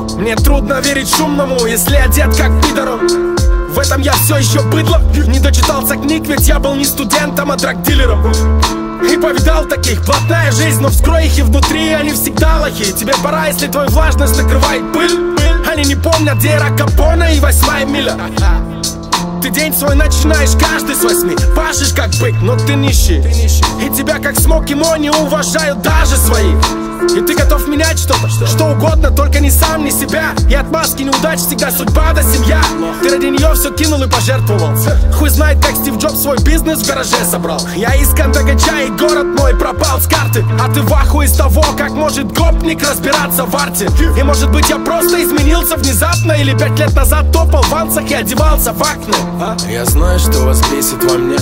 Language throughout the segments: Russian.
Но мне трудно верить шумному, если одет как пидору. В этом я все еще быдло. Не дочитался книг, ведь я был не студентом, а драгдилером. И повидал таких, плотная жизнь, но вскрой их и внутри они всегда лохи. Тебе пора, если твою влажность накрывает пыль. Они не помнят, где Ра Капона и 8-я миля. Ты день свой начинаешь каждый с 8. Пашешь как бык, но ты нищий. И тебя как Смоки Мо не уважают даже свои. И ты готов менять что-то, что угодно, только не сам, не себя. И от маски неудач всегда судьба да семья. Ты ради нее все кинул и пожертвовал. Хуй знает, как Стив Джобс свой бизнес в гараже собрал. Я из Кандагача, и город мой пропал с карты. А ты в ахуе из того, как может гопник разбираться в арте. И может быть я просто изменился внезапно, или 5 лет назад топал в вансах и одевался в акне. Я знаю, что вас бесит во мне.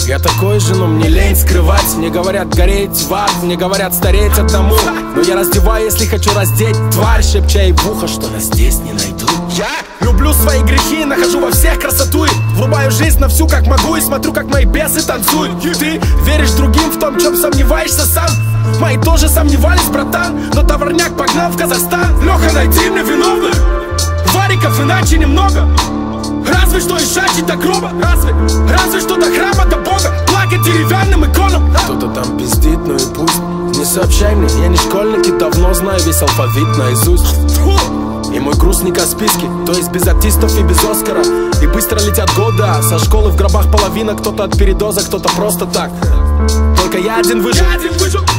Я такой же, но мне лень скрывать. Мне говорят гореть в ад, мне говорят стареть одному. Но я раздеваю, если хочу раздеть тварь, шепча ей в ухо, что нас здесь не найдут. Я люблю свои грехи, нахожу во всех красоту и врубаю жизнь на всю, как могу, и смотрю, как мои бесы танцуют. Ты веришь другим в том, чем сомневаешься сам. Мои тоже сомневались, братан, но товарняк погнал в Казахстан. Леха, найди мне виновных, вариков иначе немного. Разве что ишачить до гроба, разве что до храма, до Бога. Плакать деревянным иконам. Кто-то там пиздит, ну и пусть. Не сообщай мне, я не школьник и давно знаю весь алфавит наизусть. И мой груз не Каспийский, то есть без артистов и без Оскара. И быстро летят года, со школы в гробах половина. Кто-то от передоза, кто-то просто так. Только я один выжил,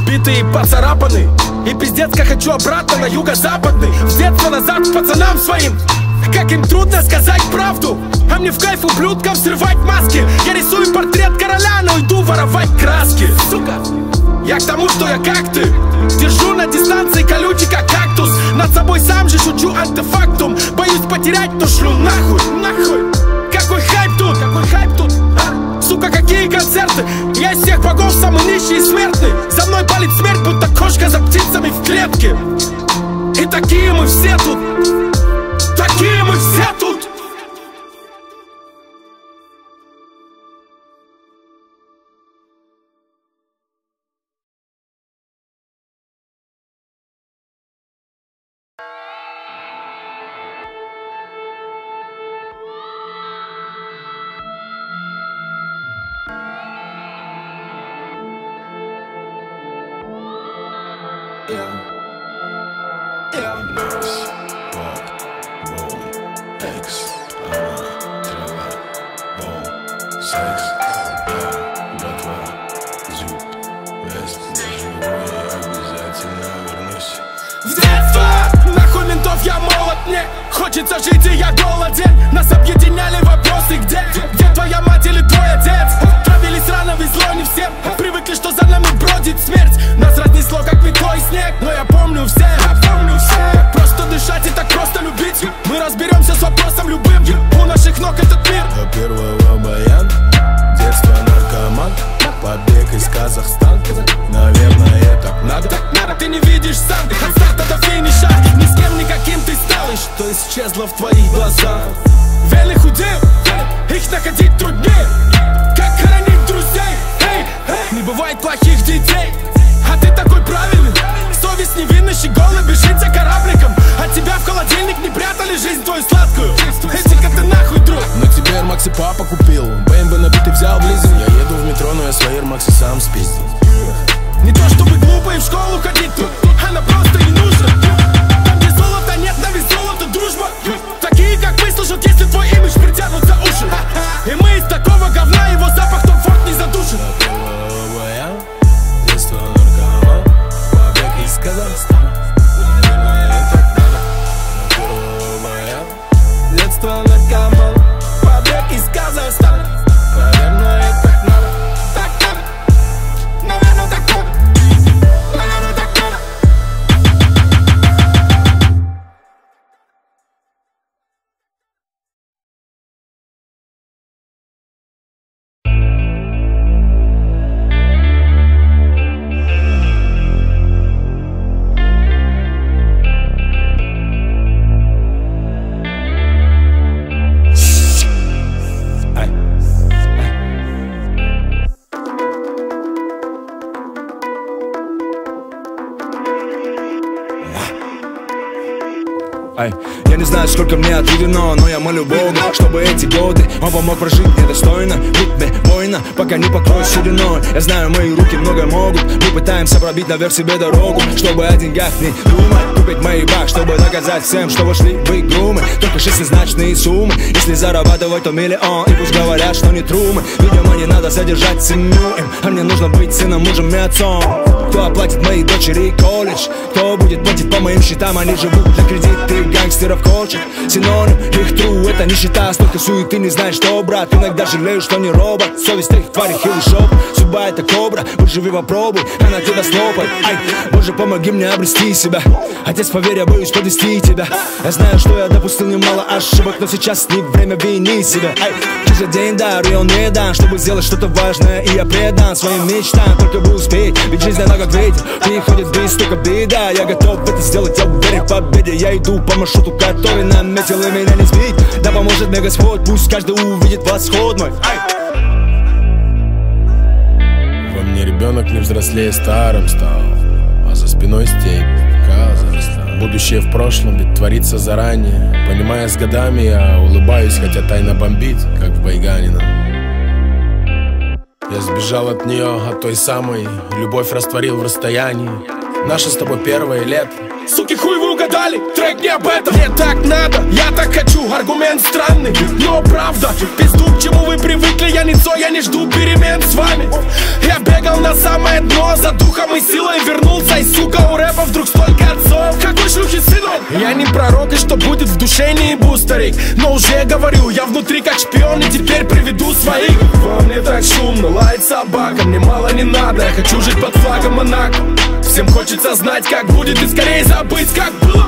битый и поцарапанный. И пиздец, как хочу обратно на юго-западный. В детство назад к пацанам своим. Как им трудно сказать правду, а мне в кайф ублюдкам срывать маски. Я рисую портрет короля, но иду воровать краски. Сука, я к тому, что я как ты. Держу на дистанции колючий, как кактус. Над собой сам же шучу антефактум. Боюсь потерять, но шлю нахуй, нахуй. Какой хайп тут, а? Сука, какие концерты. Я из всех богов самый нищий и смертный. За мной палит смерть, будто кошка за птицами в клетке. И такие мы все тут. Такие мы все тут! Я молод, мне хочется жить, и я голоден. Нас объединяли вопросы, где твоя мать или твой отец? Травились рано, везло не всем. Привыкли, что за нами бродит смерть. Нас разнесло, как метлой снег. Но я помню все. Просто дышать и так просто любить. Мы разберемся с вопросом любым. У наших ног этот мир. До первого баян, детство наркоман, побег из Казахстана. Наверное, так надо. Ты не видишь сам, от старта до финиша. Ни с кем никаким ты стал, и что исчезло в твоих глазах. Вели худеют, их находить труднее. Как хоронить друзей, не бывает плохих детей. А ты такой правильный, совесть невинный, щеголый, бежит за корабликом. От тебя в холодильник не прятали жизнь твою сладкую. Эти-ка ты нахуй, друг. Но тебе Air Max'и папа купил, БМВ набитый взял в лизинг. Я еду в метро, но я свои Air Max'и сам спиздил. Не то чтобы глупо и в школу ходить тут, она просто не нужна. Там где золота нет, на весь золото дружба. Такие как мы слушают, если твой имидж притянут за уши. И мы из такого говна, его запах Том Форд не задушит. Детство наркоман, побег из Казахстана. Наверное, так надо. Детство наркоман, побег из Казахстана. Наверное, так надо. Ай, я не знаю, сколько мне отведено, но я молю Бога, чтобы эти годы он помог прожить мне достойно. Будь мне воина, пока не покроюсь сединой. Я знаю, мои руки многое могут. Мы пытаемся пробить наверх себе дорогу, чтобы о деньгах не думать, купить Майбах, чтобы доказать всем, что вошли в игру мы. Только шестизначные суммы, если зарабатывать, то миллион. И пусть говорят, что не трумы. Видимо, не надо содержать семью им, а мне нужно быть сыном, мужем и отцом. Кто оплатит моей дочери колледж? Кто будет платить по моим счетам? Они живут для кредиты гангстеров кочек. Синоним их true, это нищета. Столько суеты, не знаешь, что, брат. Иногда жалею, что не робот. Совесть этих тварей хилый шоп. Судьба это кобра, выживи, попробуй, она тебя слопает. Ай, Боже, помоги мне обрести себя. Отец, поверь, я боюсь подвести тебя. Я знаю, что я допустил немало ошибок, но сейчас не время винить себя. Ай, каждый день дарю, и он не дан, чтобы сделать что-то важное. И я предан своим мечтам, только бы успеть. Ведь жизнь она как ветер, переходит без столько беда. Я готов это сделать, я уверен в победе. Я иду по маршруту, который наметил, и меня не сбить. Да поможет мне Господь, пусть каждый увидит восход мой. Ай. Во мне ребенок не взрослее старым стал, а за спиной степь, Казахстан. Будущее в прошлом ведь творится заранее. Понимая с годами, я улыбаюсь, хотя тайна бомбит, как в Байганина. Я сбежал от нее, от той самой. Любовь растворил в расстоянии. Наше с тобой первое лето. Суки, хуй, вы угадали, трек не об этом. Мне так надо, я так хочу, аргумент странный, но правда. Пизду, к чему вы привыкли, я не Цой, я не жду перемен с вами. Я бегал на самое дно, за духом и силой вернулся. И сука, у рэпа вдруг столько отцов. Какой шлюхи сыном? Я не пророк, и что будет в душе, не ебу, старик. Но уже говорю, я внутри как шпион, и теперь приведу своих. Во мне так шумно, лает собака, мне мало не надо. Я хочу жить под флагом Монако. Всем хочется знать, как будет, и скорее забыть, как было.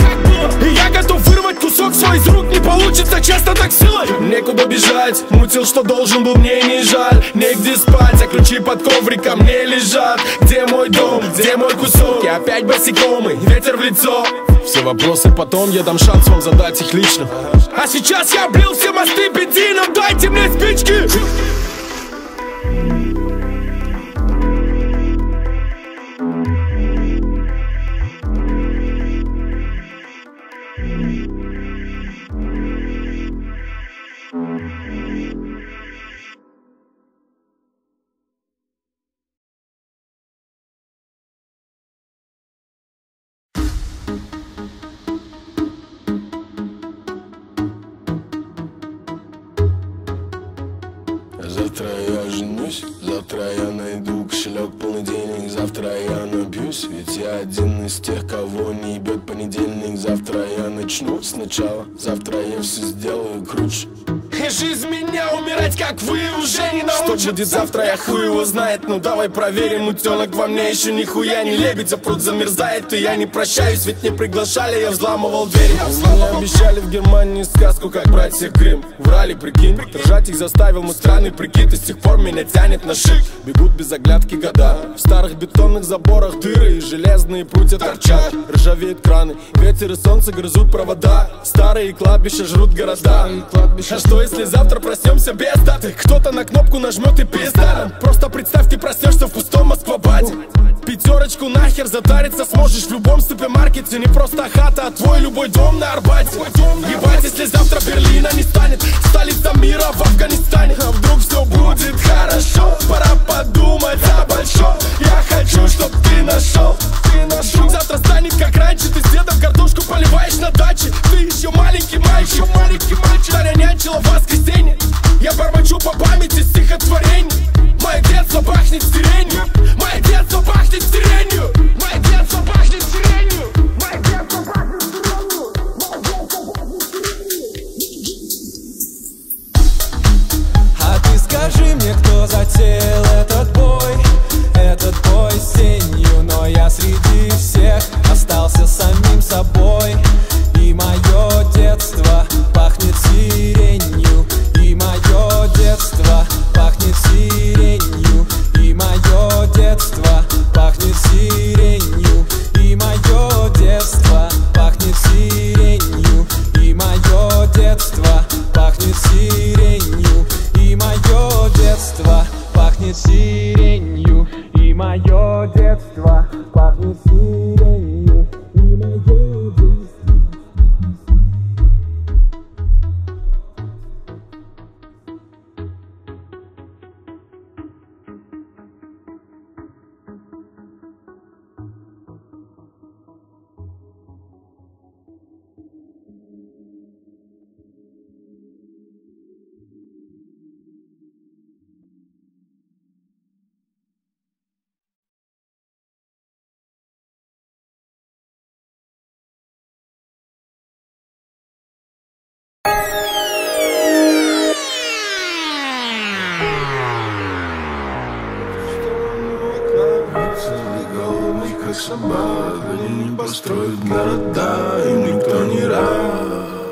И я готов вырвать кусок свой из рук, не получится, честно, так силой. Некуда бежать, мутил, что должен был, мне не жаль. Негде спать, а ключи под ковриком не лежат. Где мой дом, где мой кусок? Я опять босиком, и ветер в лицо. Все вопросы потом, я дам шанс вам задать их лично. А сейчас я облил все мосты бензином, дайте мне спички. Завтра я женюсь, завтра я найду кошелек полный денег. Завтра я напьюсь, ведь я один из тех, кого не ебет понедельник. Завтра я начну сначала, завтра я все сделаю круче. И жизнь меня умирать, как вы, уже не научат. Что будет завтра, я хуй его знает. Ну давай проверим, утенок во мне еще нихуя не лебедь. А пруд замерзает, и я не прощаюсь, ведь не приглашали, я взламывал двери. Мне обещали в Германии сказку, как брать всех Крым. Врали, прикинь, держать их заставил мой странный прикид. И с тех пор меня тянет на шик. Бегут без оглядки года, в старых бетонных заборах дыры, и железные прутья торчат. Ржавеют краны, ветер и солнце грызут провода. Старые кладбища жрут города. А что если завтра проснемся без даты? Кто-то на кнопку нажмет и пизда. Просто представь, ты проснешься в пустом Москва-баде. Пятерочку нахер затариться сможешь в любом супермаркете. Не просто хата, а твой любой дом на Арбате. Ебать, если завтра Берлина не станет столица мира в Афганистане. А вдруг все будет хорошо? Пора подумать о большом. Я хочу, чтоб ты нашел. Вдруг завтра станет как раньше. Ты с дедом картошку поливаешь на даче. Ты еще маленький мальчик, Таня нянчила в воскресенье. Я бормочу по памяти стихотворений. Мое детство пахнет сиренью. Мое детство пахнет сиренью. Мое детство пахнет сиренью. Мое детство пахнет сиренью. А ты скажи мне, кто затеял этот бой с тенью. Но я среди всех остался самим собой. И мое детство пахнет сиренью. И мое детство пахнет сиренью. И мое детство пахнет сиренью. собак, они не построят города, им никто не рад.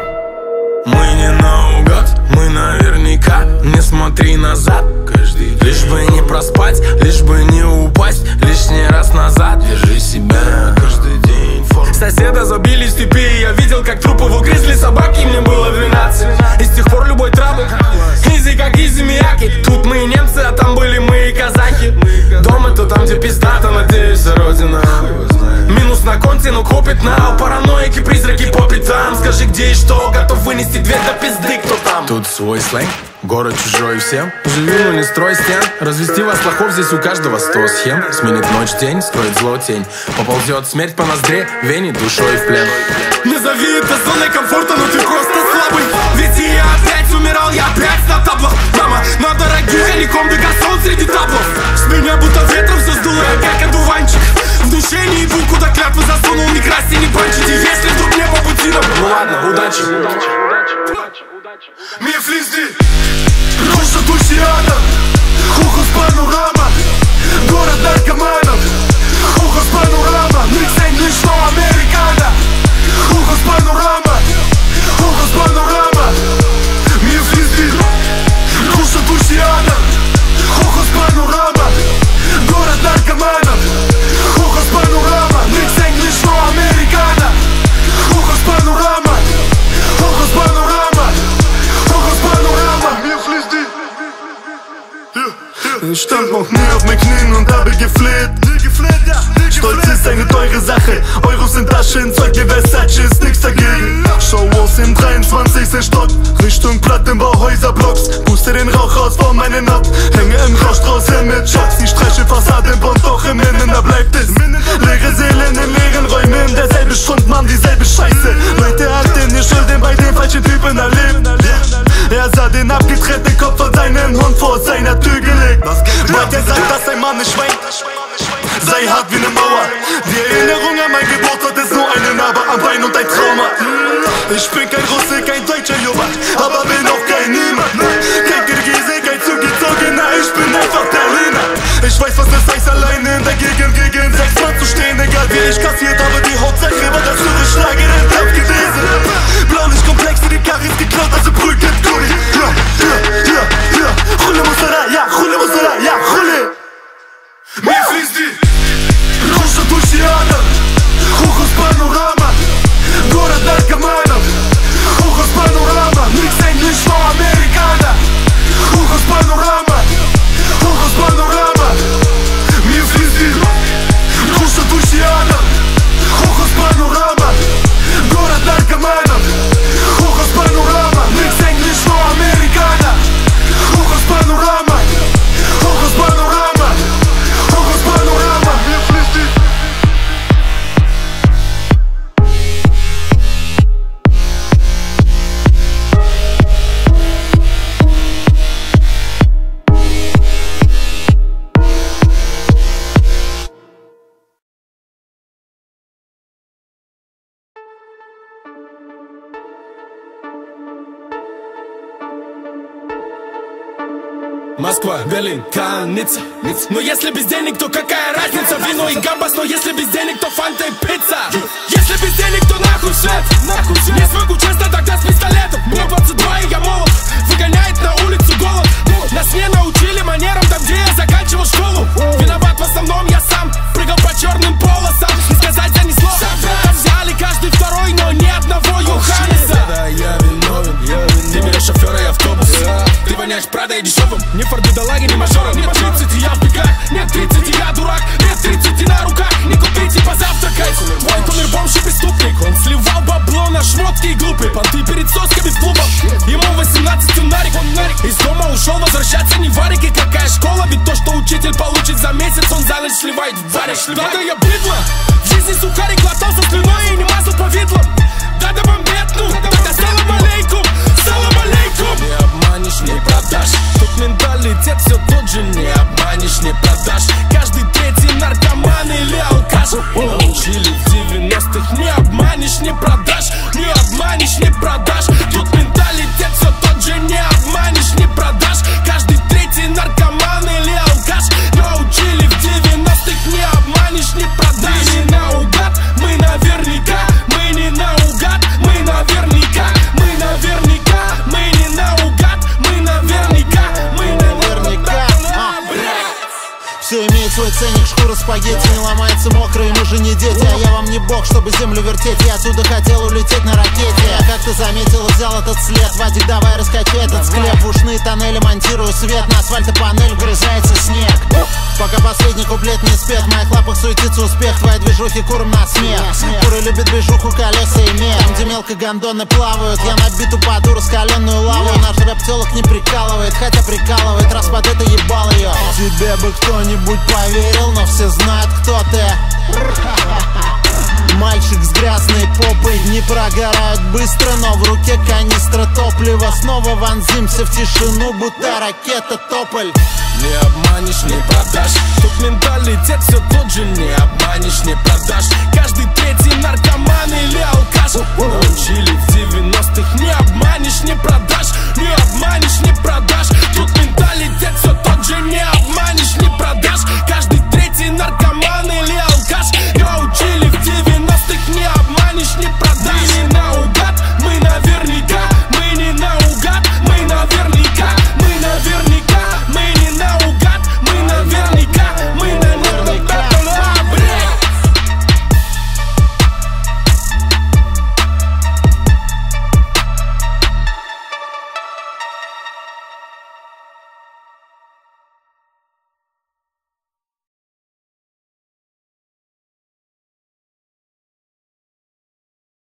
Мы не наугад, мы наверняка, не смотри назад. Каждый день, лишь бы не проспать, лишь бы не упасть лишний раз назад. Держи себя каждый день. Соседа забили в степи, и я видел, как трупы угрызли собаки. Мне было 12, и с тех пор любой трабл изи, как изи Мияки. Тут мы и немцы, а там были мы и казаки. Дом это там, где пиздата, надеюсь, родина. Минус на конте, но копит на параноики, призраки по пятам. Скажи, где и что, готов вынести дверь до пизды, кто там? Тут свой сленг, город чужой всем. Живи, но не строй стен. Развести вас лохов, здесь у каждого 100 схем. Сменит ночь день, строит зло тень. Поползет смерть по ноздре, вене душой в плен. Назови это зоной комфорта, но ты просто слабый. Ведь я опять умирал, я опять на таблах. Мама, на дорогих коньяком догорсон среди таблов. С меня будто ветром все сдуло, я как одуванчик. В душе не иду, куда клятвы засунул, не красти, не банчите. Если вдруг мне по пути, ну ладно, удачи. Mir fließt die Rusche durch die Adern. Hoch aus Panorama, город наркоманов. Hoch aus Panorama, nichts Englisch, no Amerikaner. Hoch aus Panorama, hoch aus Panorama. Mir fließt die Rusche durch die Adern. Hoch aus Panorama, город наркоманов. Hoch aus Panorama, nichts Englisch, no Amerikaner. Hoch aus Panorama, hoch aus Panorama. Ich stand noch nie auf meinen Knien und habe gefleht. Stolz ist eine teure Sache, Euros in Taschen, Zeug wie Versace ist nix dagegen. Show aus im 23. Stock, Richtung Plattenbauhäuserblocks. Puste den Rauch raus vor meinen Nacht, hänge im Rausch draußen mit Schocks. Die streiche Fassadenbund, doch im Innen, da bleibt es. Leere Seelen in leeren Räumen, derselbe Schund, Mann, dieselbe Scheiße. Leute halten die Schulden bei den falschen Typen erlebt. Er sah den abgetrennten Kopf von seinem Hund vor seiner Tür gelegt. Weil er sagt, dass ein Mann nicht schwenkt, sei hart wie ne Mauer. Die Erinnerung an mein Geburtsort ist nur eine Narbe am Bein und ein Trauma. Ich bin kein Russe, kein deutscher Jobat, aber bin auch kein Niemand. Kein Kirgise, kein Zugezogener, ich bin einfach Berliner. Ich weiß, was es heißt, alleine in der Gegend gegen 6 Mann zu stehen. Egal wie ich kassiert habe, die Hauptsache war das Schlager im Kampf gewesen. Blaulichtkomplex, die Karre ist geklaut, also prügelt Kuri. Chule Musara, ja, Chule Musara, ja, Chule. Mir fließt die Rusche durch die Adern. Hoch aus Panorama, город наркоманов. Hoch aus Panorama, nichts Englisch, no Amerikaner. Hoch aus Panorama, hoch aus Panorama. Mir fließt die Rusche durch die Adern. Hoch aus Panorama, город наркоманов. Hoch aus Panorama, nichts Englisch, no Amerikaner. Hoch aus Panorama, hoch aus Panorama, hoch aus Panorama. Mir fließt die Москва, Берлин, Канн, Ницца. Но если без денег, то какая разница? Вино и гамбас, но если без денег, то фанта и пицца. Если без денег, то нахуй свет. Не смогу честно тогда с пистолетом. Мне 22 и я молод, выгоняет на улицу голод. Нас не научили манерам там, где я заканчивал школу. Виноват в основном я сам, прыгал по черным полосам. И сказать занесло, там взяли каждый второй, но ни одного Юханеса. Да, я виновен, Ты берешь шофера и автобус. Ты воняешь Прадо и дешевым. Не Форды да Лаги, не мажором. Нет 30 и я в бегах, нет 30 и я дурак. Нет 30 и на руках, не купите позавтракать. Твой кумир бомж и преступник. Он сливал бабло на шмотки и глупые понты перед сосками в клубах. Ему 18 нарик, он нарик. Из дома ушел, возвращаться не варик. И какая школа, ведь то, что учитель получит за месяц, он за ночь сливает в варик. Да я быдло, в жизни сухарик глотал со слюной и не мазал повидлом. Да бомбетну, тогда салам алейкум, салам алейкум. Не обманешь, не продашь. Тут менталитет все тот же. Не обманешь, не продашь. Каждый третий наркоман или алкаш. Научили в 90-х. Не обманешь, не продашь. Не обманешь, не продашь. Тут менталитет все тот же. Не обманешь, не продашь. Каждый третий наркоман или алкаш. Научили в 90-х. Не обманешь, не продашь. же не дети, а я вам не бог, чтобы землю вертеть. Я отсюда хотел улететь на ракете. Как ты заметил, взял этот след. Вадик, давай раскачай этот склеп. В ушные тоннели монтирую свет. На асфальте панель вгрызается снег. Пока последний куплет не спет, в моих лапах суетится успех. Твои движухи куром на смех. Куры любят движуху, колеса и мех. Там, где мелко гондоны плавают, я на биту паду раскаленную лаву. Наш рэп телок не прикалывает, хотя прикалывает, раз под это ебал ее. Тебе бы кто-нибудь поверил, но все знают, кто ты. Мальчик с грязной попой, не прогорают быстро, но в руке канистра топлива. Снова вонзимся в тишину, будто ракета Тополь. Не обманешь, не продашь. Тут менталитет все тот же. Не обманешь, не продашь.